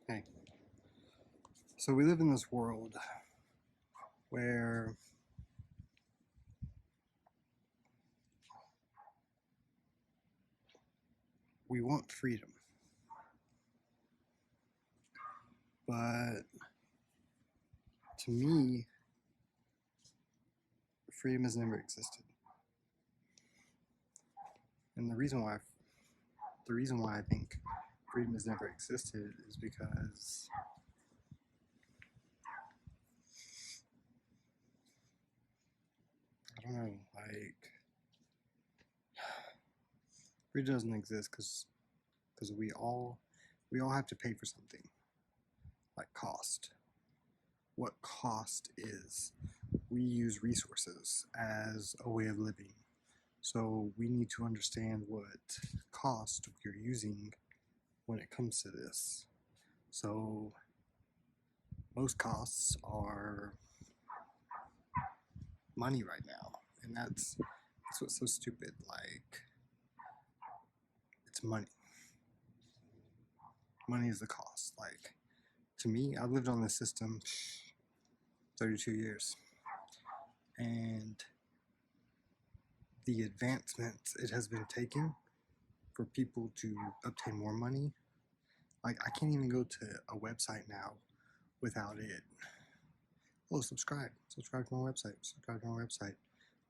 Hey, so we live in this world where we want freedom, but to me, freedom has never existed. And the reason why I think freedom has never existed is because I don't know, like freedom doesn't exist because we all have to pay for something, like cost. What cost is? We use resources as a way of living. So we need to understand what cost we're using when it comes to this. So most costs are money right now, and that's what's so stupid. Like it's money. Money is the cost. Like to me, I've lived on this system 32 years, and the advancements it has been taking for people to obtain more money. Like I can't even go to a website now without it. Oh, subscribe to my website. Subscribe to my website.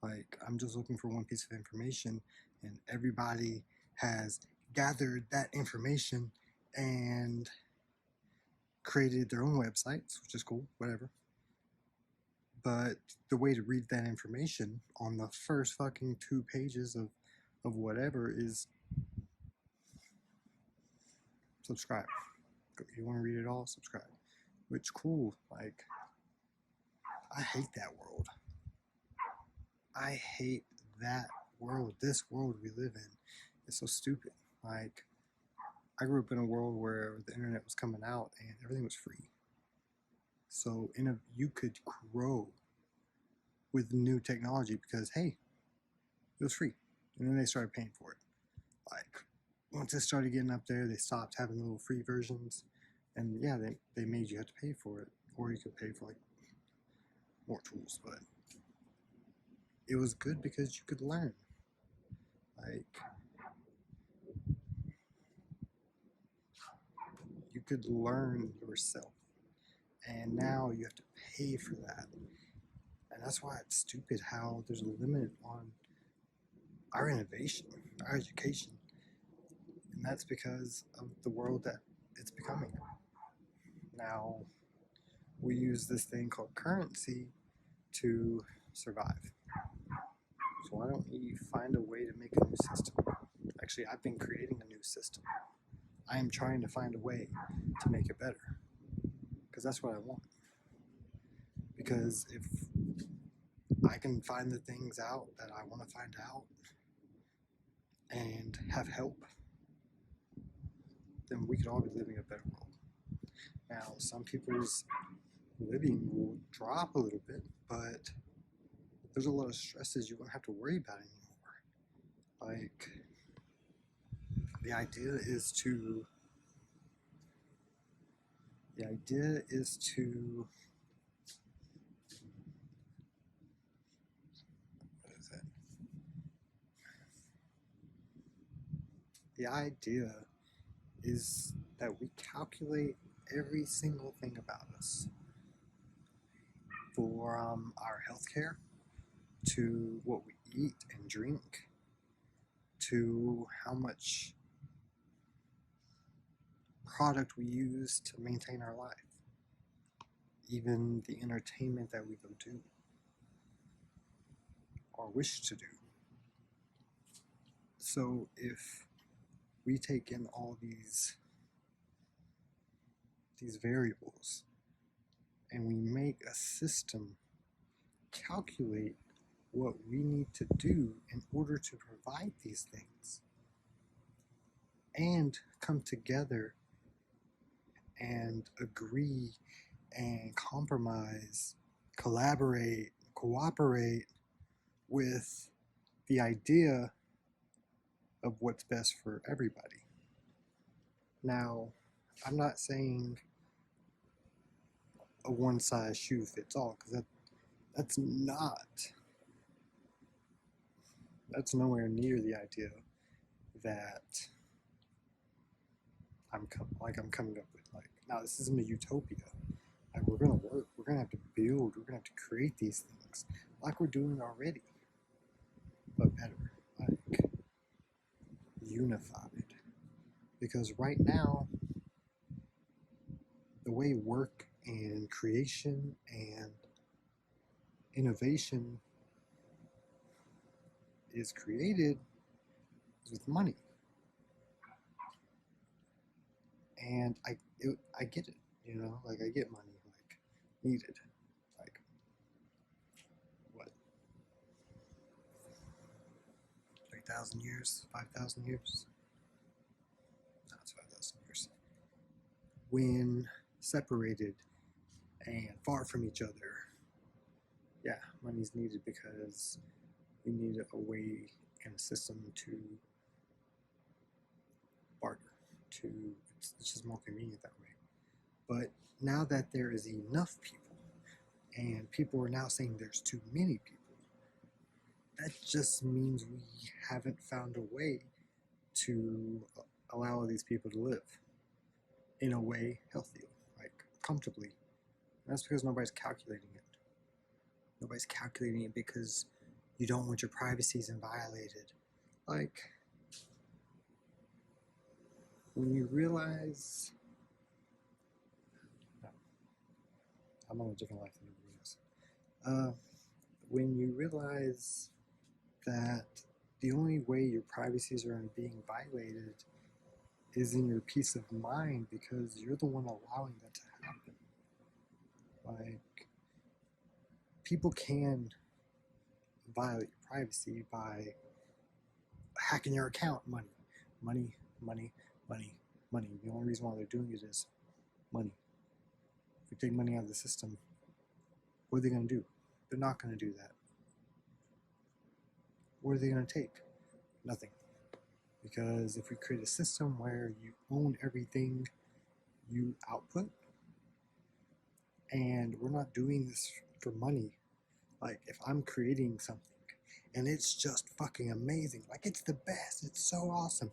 Like I'm just looking for one piece of information, and everybody has gathered that information and created their own websites, which is cool, whatever. But the way to read that information on the first fucking 2 pages of whatever is subscribe. You want to read it all? Subscribe. Which cool. Like I hate that world. I hate that world. This world we live in is so stupid. Like I grew up in a world where the internet was coming out and everything was free. So you could grow with new technology because hey, it was free, and then they started paying for it. Like once it started getting up there, they stopped having the little free versions, and yeah, they made you have to pay for it, or you could pay for like more tools. But it was good because you could learn. Like you could learn yourself, and now you have to pay for that. And that's why it's stupid how there's a limit on our innovation, our education. And that's because of the world that it's becoming. Now, we use this thing called currency to survive. So, why don't we find a way to make a new system? Actually, I've been creating a new system. I am trying to find a way to make it better because that's what I want. Because if I can find the things out that I want to find out and have help, then we could all be living a better world. Now, some people's living will drop a little bit, but there's a lot of stresses you won't have to worry about anymore. Like, the idea is to, the idea is to, what is it? The idea is that we calculate every single thing about us, from our healthcare to what we eat and drink to how much product we use to maintain our life, even the entertainment that we go to or wish to do. So if we take in all these variables and we make a system calculate what we need to do in order to provide these things and come together and agree and compromise, collaborate, cooperate with the idea of what's best for everybody. Now, I'm not saying a one size shoe fits all, because that's not, that's nowhere near the idea that I'm coming up with. Like, now this isn't a utopia. Like, we're gonna work, we're gonna have to build, we're gonna have to create these things like we're doing already, but better, like unified. Because right now, the way work and creation and innovation is created is with money. And I get it, like I get money, like needed, like what, 3,000 years, 5,000 years? No, it's 5,000 years. When separated and far from each other, yeah, money's needed because we need a way and a system to barter. To it's just more convenient that way. But now that there is enough people, and people are now saying there's too many people, that just means we haven't found a way to allow all these people to live in a way healthy, like comfortably. And that's because nobody's calculating it. Nobody's calculating it because you don't want your privacies violated. Like, when you realize, no, I'm on a different life than everybody else. When you realize that the only way your privacies are being violated is in your peace of mind, because you're the one allowing that to happen. Like, people can violate your privacy by hacking your account. Money, money, money, money, money. The only reason why they're doing it is money. If we take money out of the system, what are they going to do? They're not going to do that. What are they going to take? Nothing. Because if we create a system where you own everything you output, and we're not doing this for money, like if I'm creating something and it's just fucking amazing, like it's the best, it's so awesome,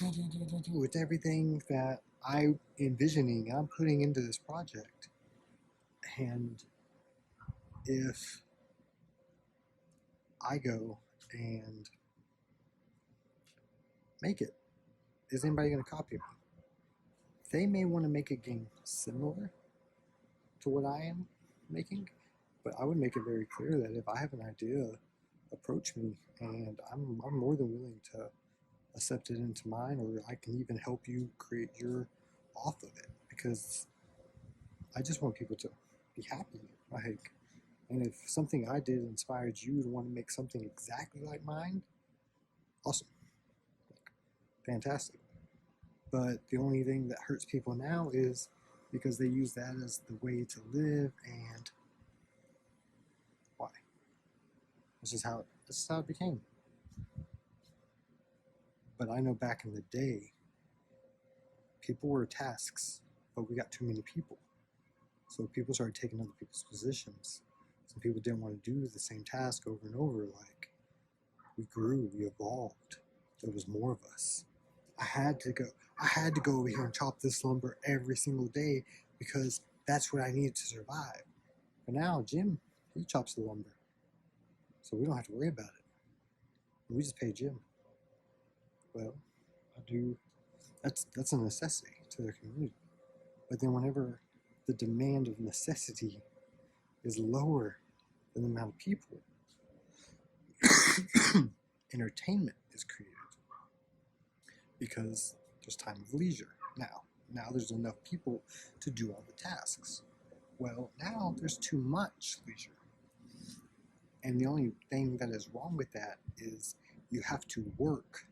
with everything that I'm envisioning and I'm putting into this project, and if I go and make it, is anybody going to copy me? They may want to make a game similar to what I am making, but I would make it very clear that if I have an idea, approach me, and I'm more than willing to accept it into mine, or I can even help you create your off of it, because I just want people to be happy. Like, and if something I did inspired you to want to make something exactly like mine, awesome, like, fantastic. But the only thing that hurts people now is because they use that as the way to live, and why? This is how it became. But I know back in the day, people were tasks, but we got too many people. So people started taking other people's positions. Some people didn't want to do the same task over and over. Like, we grew, we evolved. There was more of us. I had to go over here and chop this lumber every single day because that's what I needed to survive. But now Jim, he chops the lumber, so we don't have to worry about it. We just pay Jim. Well, I do. That's a necessity to the community. But then whenever the demand of necessity is lower than the amount of people, entertainment is created because there's time of leisure now. Now there's enough people to do all the tasks. Well, now there's too much leisure. And the only thing that is wrong with that is you have to work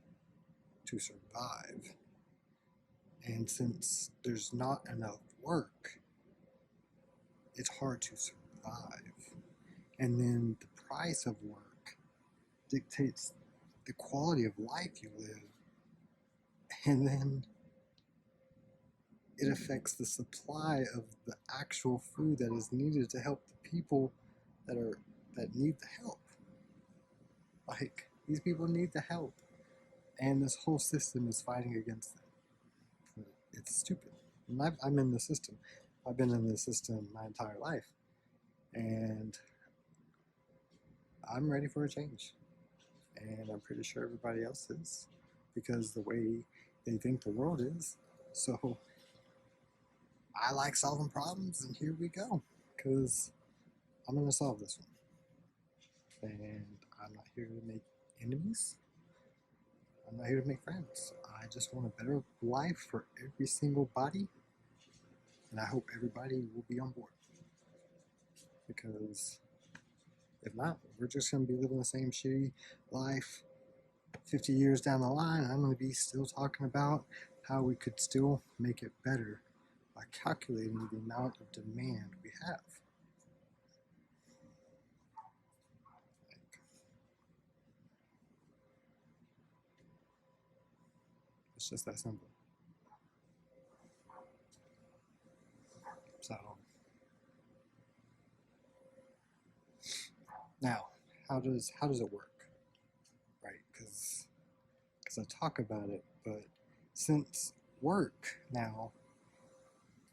to survive. And since there's not enough work, it's hard to survive. And then the price of work dictates the quality of life you live. And then it affects the supply of the actual food that is needed to help the people that need the help. Like, these people need the help, and this whole system is fighting against them. It's stupid. And I'm in the system. I've been in the system my entire life, and I'm ready for a change. And I'm pretty sure everybody else is, because the way they think the world is. So I like solving problems, and here we go. Because I'm going to solve this one. And I'm not here to make enemies. I'm not here to make friends. I just want a better life for every single body. And I hope everybody will be on board. Because if not, we're just going to be living the same shitty life 50 years down the line. I'm going to be still talking about how we could still make it better by calculating the amount of demand we have. It's just that simple. So now, how does it work, right? Because I talk about it, but since work now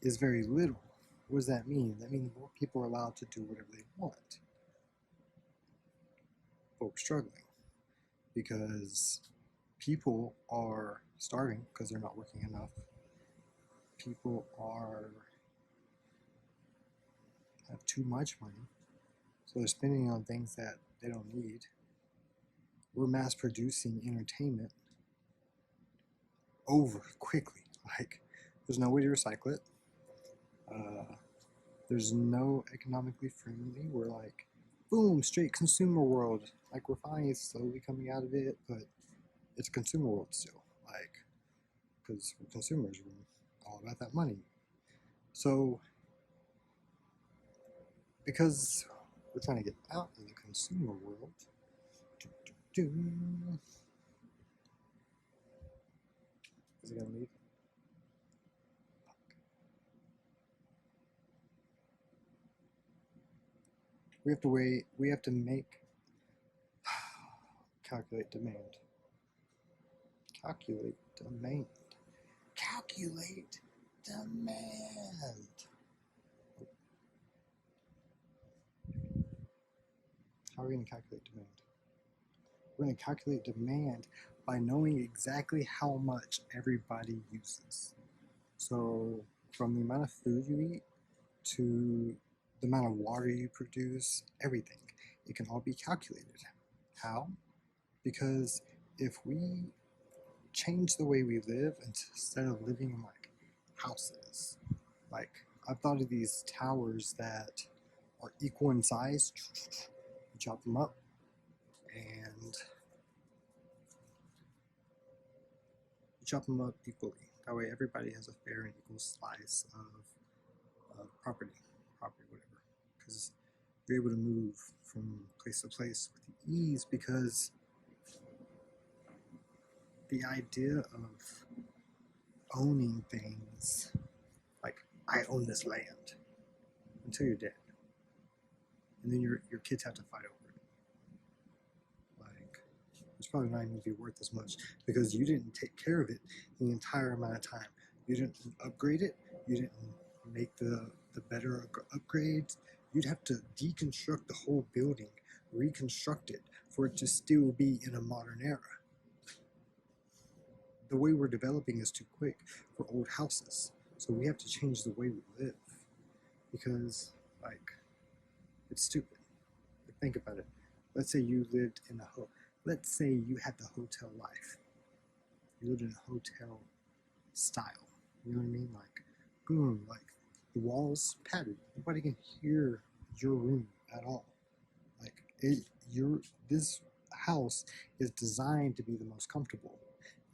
is very little, what does that mean? That means more people are allowed to do whatever they want, but we're struggling because people are starving because they're not working enough. People have too much money, so they're spending on things that they don't need. We're mass producing entertainment over quickly. Like, there's no way to recycle it. There's no economically friendly. We're like, boom, straight consumer world. Like, we're finally slowly coming out of it, but it's a consumer world still. Like, because we're consumers, we're all about that money. So, because we're trying to get out in the consumer world, is it gonna leave? We have to wait. We have to calculate demand. Calculate demand. Calculate demand. How are we going to calculate demand? We're going to calculate demand by knowing exactly how much everybody uses. So, from the amount of food you eat to the amount of water you produce, everything, it can all be calculated. How? Because if we change the way we live instead of living in like houses, like I've thought of these towers that are equal in size, you chop them up, and you chop them up equally. That way everybody has a fair and equal slice of property, whatever. Because you're able to move from place to place with ease, because the idea of owning things, like, I own this land, until you're dead. And then your kids have to fight over it. Like, it's probably not even be worth as much because you didn't take care of it the entire amount of time. You didn't upgrade it. You didn't make the better upgrades. You'd have to deconstruct the whole building, reconstruct it for it to still be in a modern era. The way we're developing is too quick for old houses. So we have to change the way we live, because, like, it's stupid. Like, think about it. Let's say you lived in a let's say you had the hotel life. You lived in a hotel style. You know what I mean? Like, boom, like the walls padded. Nobody can hear your room at all. Like, this house is designed to be the most comfortable.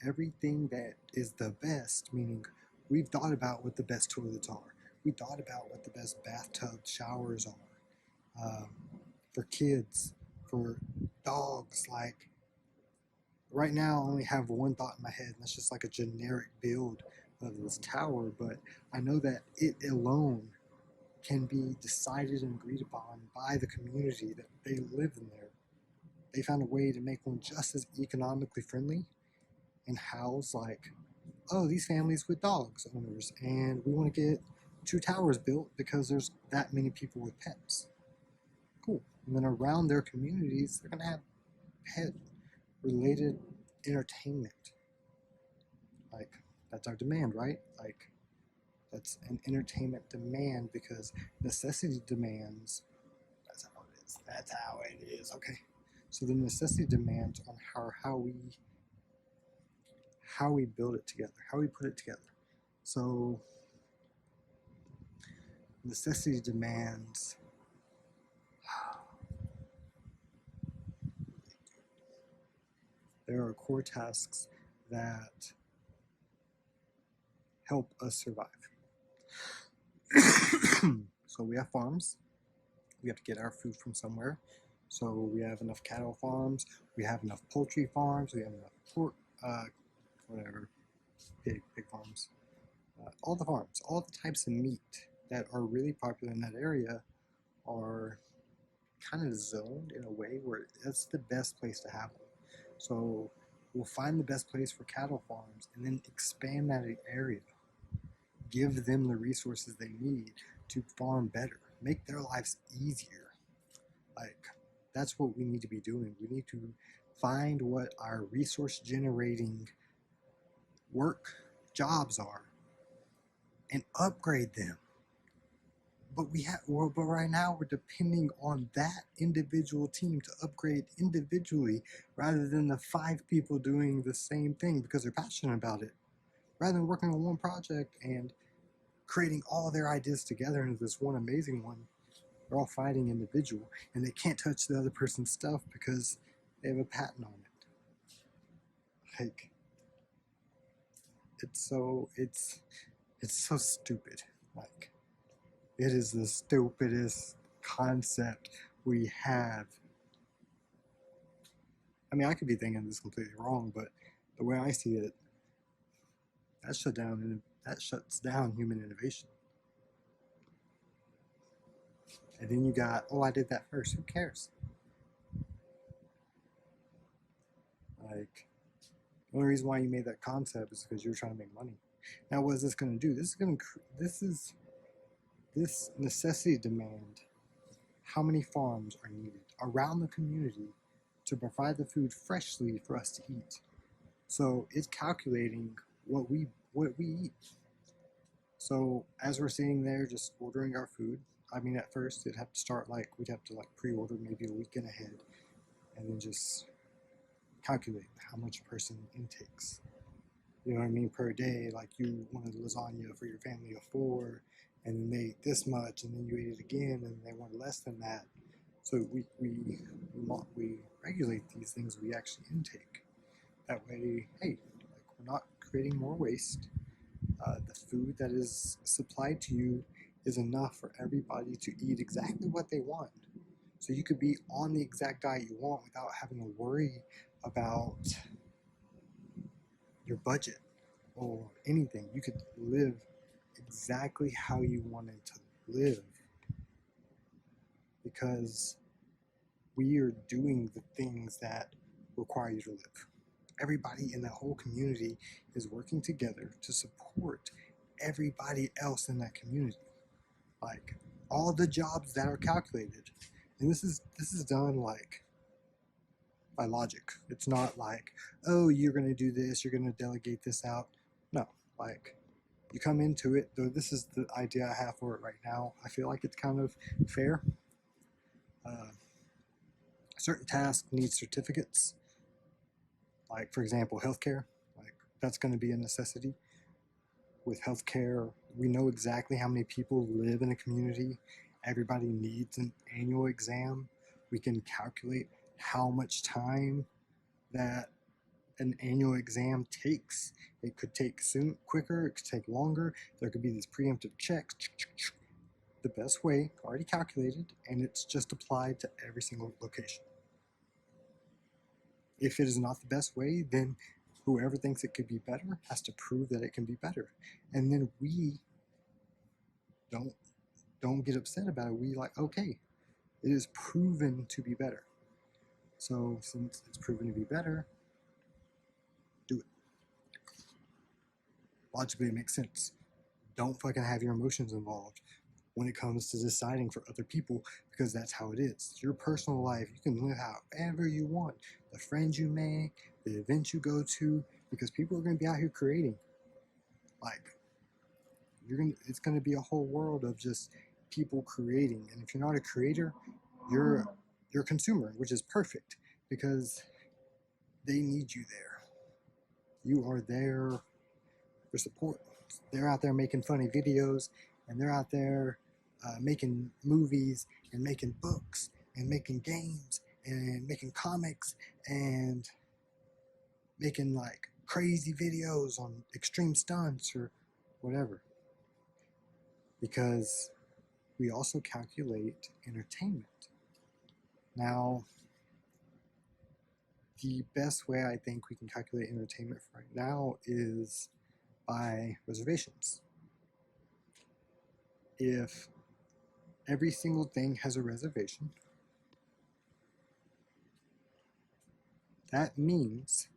Everything that is the best, meaning we've thought about what the best toilets are. We thought about what the best bathtub showers are. For kids, for dogs. Like, right now I only have one thought in my head, and that's just like a generic build of this tower, but I know that it alone can be decided and agreed upon by the community that they live in there. They found a way to make one just as economically friendly and house, like, oh, these families with dogs owners, and we want to get 2 towers built because there's that many people with pets. Cool. And then around their communities, they're going to have pet related entertainment. Like, that's our demand, right? Like, that's an entertainment demand because necessity demands. That's how it is. That's how it is. Okay. So the necessity demands on how we build it together, how we put it together. So necessity demands. There are core tasks that help us survive. So we have farms. We have to get our food from somewhere. So we have enough cattle farms. We have enough poultry farms. We have enough pork, whatever, pig farms. All the farms, all the types of meat that are really popular in that area are kind of zoned in a way where that's the best place to have them. So we'll find the best place for cattle farms and then expand that area. Give them the resources they need to farm better, make their lives easier. Like, that's what we need to be doing. We need to find what our resource generating work jobs are and upgrade them. But right now we're depending on that individual team to upgrade individually rather than the 5 people doing the same thing because they're passionate about it. Rather than working on one project and creating all their ideas together into this one amazing one, they're all fighting individual and they can't touch the other person's stuff because they have a patent on it. Like, it's so stupid. Like, it is the stupidest concept we have. I mean, I could be thinking this completely wrong, but the way I see it, that shuts down human innovation. And then you got, oh, I did that first. Who cares? Like, the only reason why you made that concept is because you were trying to make money. Now, what is this going to do? This necessity demand. How many farms are needed around the community to provide the food freshly for us to eat? So it's calculating what we eat. So as we're sitting there just ordering our food, I mean, at first it'd have to start we'd have to pre-order maybe a weekend ahead, and then just calculate how much a person intakes. You know what I mean, per day. Like, you wanted lasagna for your family of 4, and then they ate this much, and then you ate it again, and they wanted less than that. So we regulate these things we actually intake. That way, hey, we're not creating more waste. The food that is supplied to you is enough for everybody to eat exactly what they want. So you could be on the exact diet you want without having to worry about your budget or anything. You could live exactly how you wanted to live because we are doing the things that require you to live. Everybody in the whole community is working together to support everybody else in that community. Like, all the jobs that are calculated, and this is done by logic. It's not like, oh, you're going to do this, you're going to delegate this out. No, you come into it, though this is the idea I have for it right now. I feel like it's kind of fair. Certain tasks need certificates. Like, for example, healthcare. Like, that's going to be a necessity. With healthcare, we know exactly how many people live in a community. Everybody needs an annual exam. We can calculate how much time that an annual exam takes. It could take quicker, it could take longer. There could be these preemptive checks. The best way, already calculated, and it's just applied to every single location. If it is not the best way, then whoever thinks it could be better has to prove that it can be better. And then we don't get upset about it. We like, okay, it is proven to be better. So since it's proven to be better, do it. Logically, it makes sense. Don't fucking have your emotions involved when it comes to deciding for other people, because that's how it is. Your personal life, you can live however you want. The friends you make, the events you go to, because people are going to be out here creating. Like, it's going to be a whole world of just people creating. And if you're not a creator, you're a consumer, which is perfect because they need you there. You are there for support. They're out there making funny videos, and they're out there making movies and making books and making games and making comics and making like crazy videos on extreme stunts or whatever. Because we also calculate entertainment. Now, the best way I think we can calculate entertainment right now is by reservations. If every single thing has a reservation, that means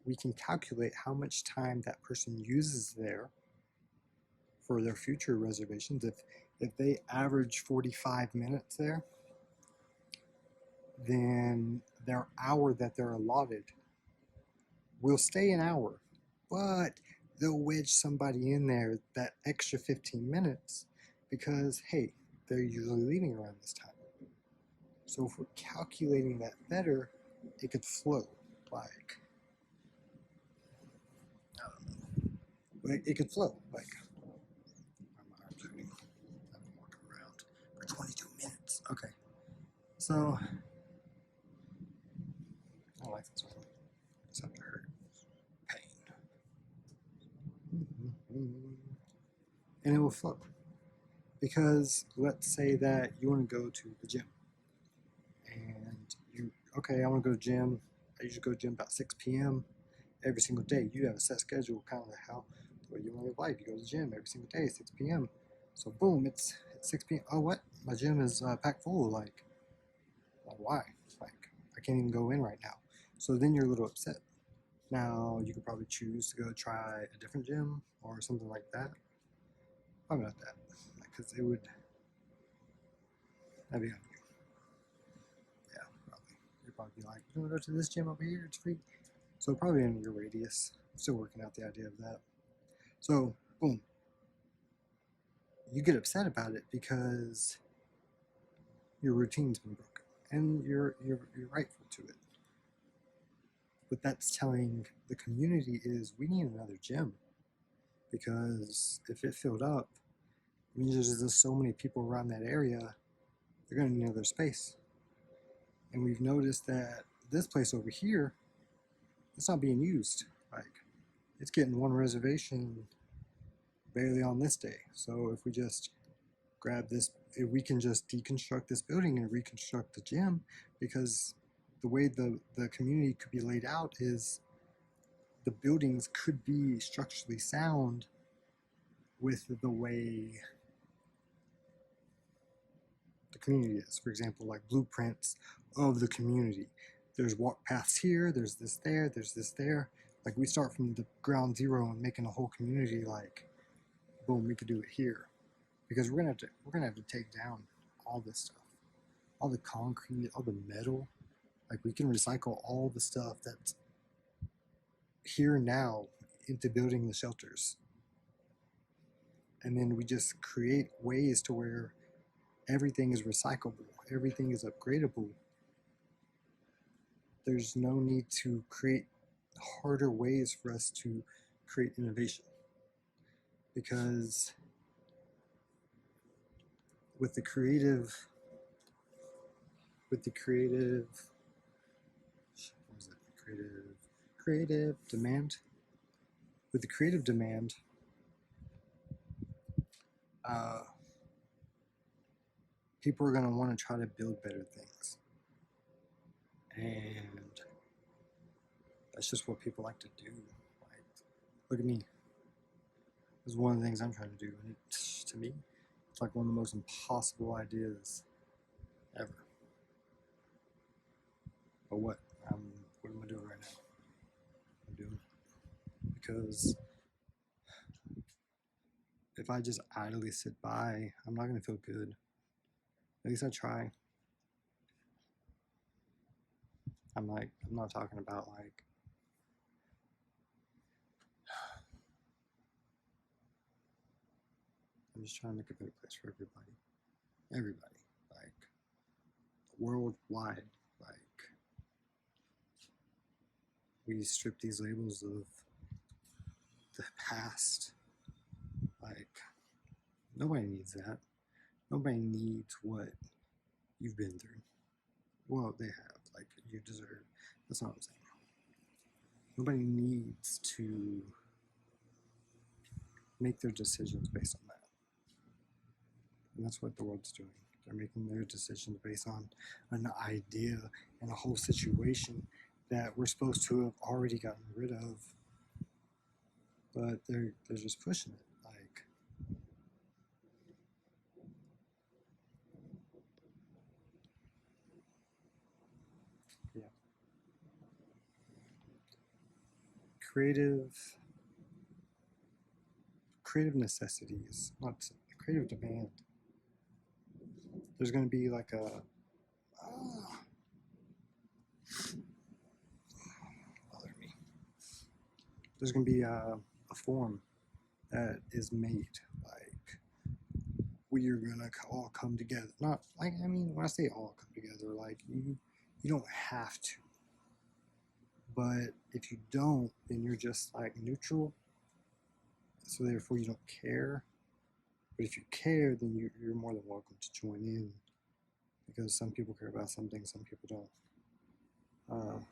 we can calculate how much time that person uses there for their future reservations. If they average 45 minutes there, then their hour that they're allotted will stay an hour, but they'll wedge somebody in there that extra 15 minutes because, hey, they're usually leaving around this time. So if we're calculating that better, it could flow. Like, I don't know. It could flow. Like, my arms hurting. I've been walking around for 22 minutes. Okay. So, I like this one. Something to hurt. Pain. And it will flow. Because let's say that you want to go to the gym. And okay, I want to go to the gym. I usually go to the gym about 6 p.m. every single day. You have a set schedule, kind of like how the way you want to live life. You go to the gym every single day, 6 p.m. So boom, it's 6 p.m. Oh, what? My gym is packed full. Like, why? Like, I can't even go in right now. So then you're a little upset. Now you could probably choose to go try a different gym or something like that. Probably not that, because it would. That'd be on you. Yeah, probably. You'd probably be like, you want to go to this gym over here? It's free. So probably in your radius. I'm still working out the idea of that. So boom, you get upset about it because your routine's been broken, and you're rightful to it. What that's telling the community is we need another gym, because if it filled up, it means there's just so many people around that area. They're going to need another space, and we've noticed that this place over here, it's not being used. Like, it's getting one reservation barely on this day. So if we just grab this, if we can just deconstruct this building and reconstruct the gym, because the way the community could be laid out is the buildings could be structurally sound with the way the community is. For example, like blueprints of the community. There's walk paths here, there's this there, there's this there. Like, we start from the ground zero and making a whole community like, boom, we could do it here. Because we're gonna have to take down all this stuff. All the concrete, all the metal. Like, we can recycle all the stuff that's here now into building the shelters. And then we just create ways to where everything is recyclable, everything is upgradable. There's no need to create harder ways for us to create innovation. Because with the creative demand. With the creative demand, people are going to want to try to build better things. And That's just what people like to do. Like, look at me. This is one of the things I'm trying to do, and to me, it's like one of the most impossible ideas ever. But what am I doing right now? I'm doing it because if I just idly sit by, I'm not gonna feel good. At least I try. I'm not talking about like I'm just trying to make a better place for everybody. Everybody. Like worldwide. Like we strip these labels of the past. Like nobody needs that. Nobody needs what you've been through. Well, they have. Like you deserve. That's not what I'm saying. Nobody needs to make their decisions based on that. And that's what the world's doing. They're making their decisions based on an idea and a whole situation that we're supposed to have already gotten rid of. But they're just pushing it. Like yeah. Creative necessities, not creative demand. There's gonna be like a bother me. There's gonna be a form that is made like we are gonna all come together. Not like I mean when I say all come together, like you don't have to. But if you don't, then you're just like neutral. So therefore you don't care. But if you care, then you're more than welcome to join in because some people care about something, some people don't.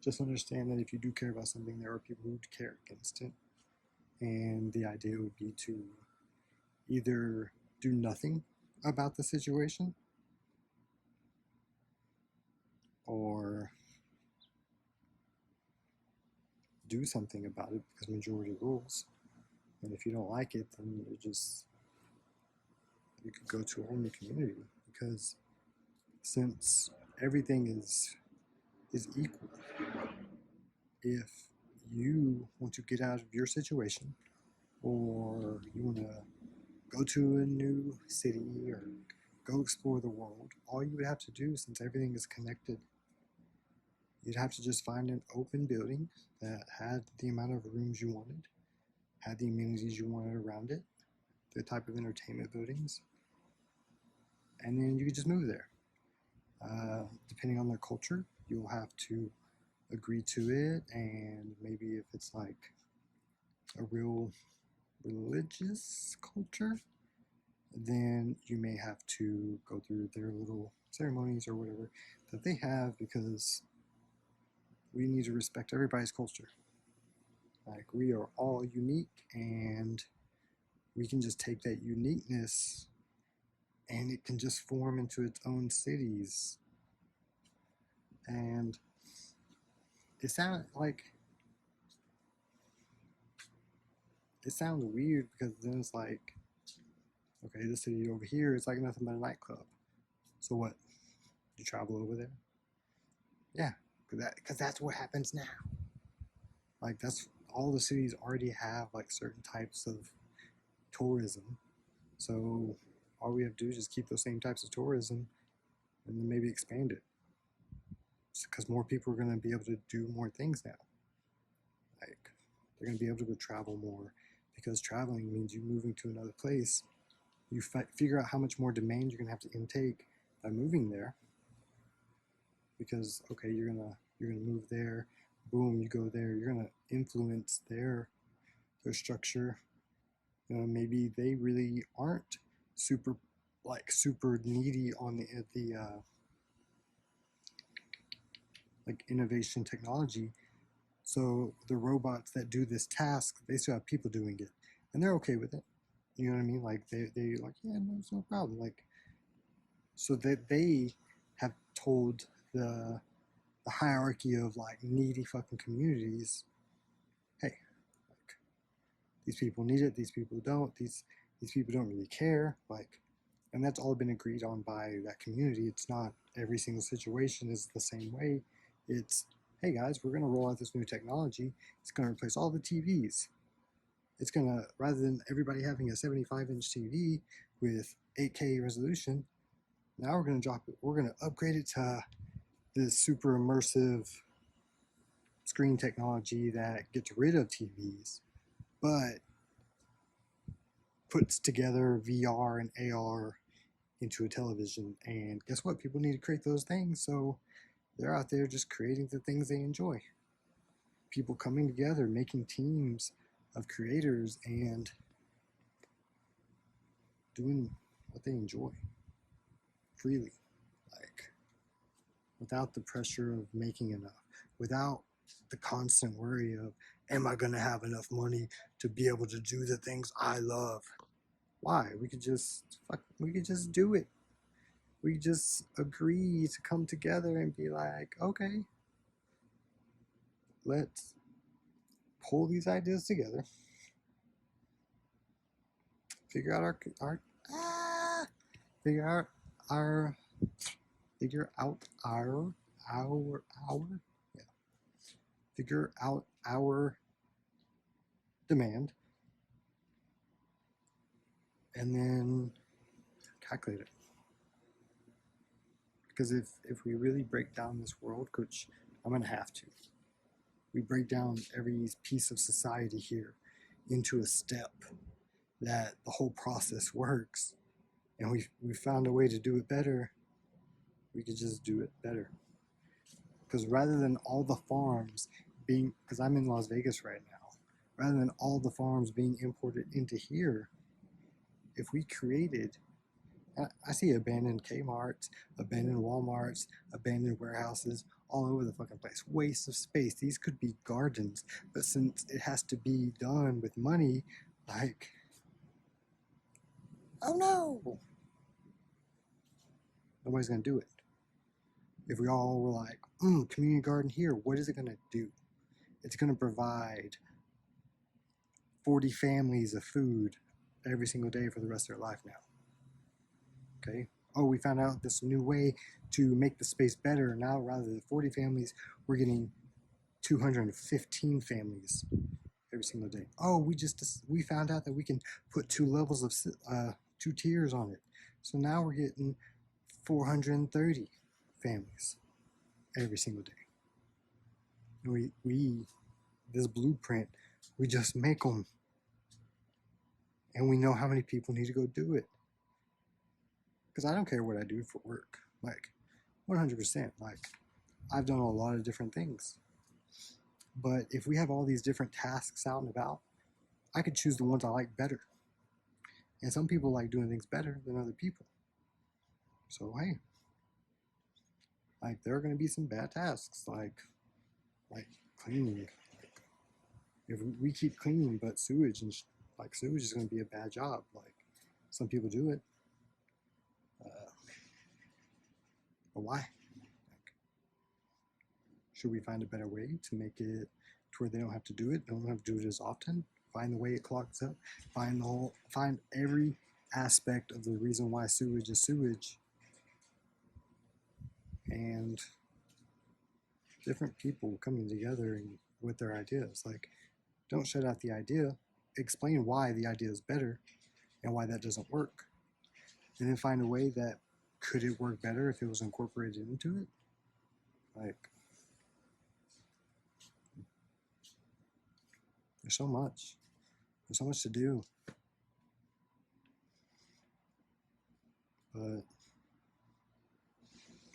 Just understand that if you do care about something, there are people who care against it. And the idea would be to either do nothing about the situation or do something about it because majority rules. And if you don't like it, then you could go to a whole new community because since everything is equal, if you want to get out of your situation or you want to go to a new city or go explore the world, all you would have to do, since everything is connected, you'd have to just find an open building that had the amount of rooms you wanted, had the amenities you wanted around it, the type of entertainment buildings, and then you could just move there. Depending on their culture, you'll have to agree to it, and maybe if it's like a real religious culture, then you may have to go through their little ceremonies or whatever that they have because we need to respect everybody's culture. Like we are all unique and we can just take that uniqueness and it can just form into its own cities. And it sounds like it sounds weird because then it's like, okay, the city over here is like nothing but a nightclub. So what? You travel over there? Yeah, because that's what happens now. Like that's all the cities already have like certain types of tourism. So all we have to do is just keep those same types of tourism and then maybe expand it. Because more people are going to be able to do more things now. Like they're going to be able to go travel more because traveling means you moving to another place. You figure out how much more demand you're going to have to intake by moving there. Because okay, you're gonna move there. Boom, you go there. You're gonna influence their structure. Maybe they really aren't super needy on the like innovation technology. So the robots that do this task, they still have people doing it, and they're okay with it. You know what I mean? Like they like yeah, no, it's no problem. Like so that they have told the the hierarchy of like needy fucking communities. Hey, like, these people need it, these people don't, these people don't really care, like, and that's all been agreed on by that community. It's not every single situation is the same way. It's, hey guys, we're gonna roll out this new technology. It's gonna replace all the TVs. It's gonna, rather than everybody having a 75-inch TV with 8K resolution, now we're gonna drop it. We're gonna upgrade it to this super immersive screen technology that gets rid of TVs, but puts together VR and AR into a television. And guess what? People need to create those things, so they're out there just creating the things they enjoy. People coming together, making teams of creators and doing what they enjoy freely, like without the pressure of making enough, without the constant worry of, am I going to have enough money to be able to do the things I love? Why? We could just do it. We just agree to come together and be like, okay, let's pull these ideas together, figure out ah, figure out our figure out our yeah, figure out our demand, and then calculate it. Because if we really break down this world, which I'm gonna have to, we break down every piece of society here into a step that the whole process works, and we found a way to do it better. We could just do it better. Because rather than all the farms being, because I'm in Las Vegas right now, rather than all the farms being imported into here, if we created, I see abandoned Kmart's, abandoned Walmart's, abandoned warehouses all over the fucking place. Waste of space. These could be gardens, but since it has to be done with money, like, oh no, nobody's gonna do it. If we all were like, community garden here, what is it gonna do? It's gonna provide 40 families of food every single day for the rest of their life now. Okay. Oh, we found out this new way to make the space better. Now, rather than 40 families, we're getting 215 families every single day. Oh, we found out that we can put 2 levels of 2 tiers on it. So now we're getting 430 families every single day. And we this blueprint, we just make them, and we know how many people need to go do it. Because I don't care what I do for work, like 100%. Like, I've done a lot of different things, but if we have all these different tasks out and about, I could choose the ones I like better. And some people like doing things better than other people. So hey, like, there are going to be some bad tasks, like cleaning. Like, if we keep cleaning, but sewage sewage is going to be a bad job. Like, some people do it, but why? Like, should we find a better way to make it to where they don't have to do it? They don't have to do it as often. Find the way it clogs up. Find every aspect of the reason why sewage is sewage, and different people coming together and with their ideas. Like, don't shut out the idea. Explain why the idea is better and why that doesn't work, and then find a way that could it work better if it was incorporated into it. Like, there's so much. There's so much to do. But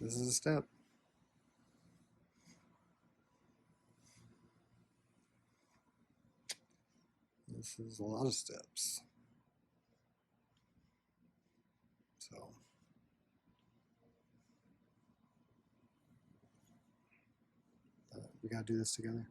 this is a step. This is a lot of steps. So we got to do this together.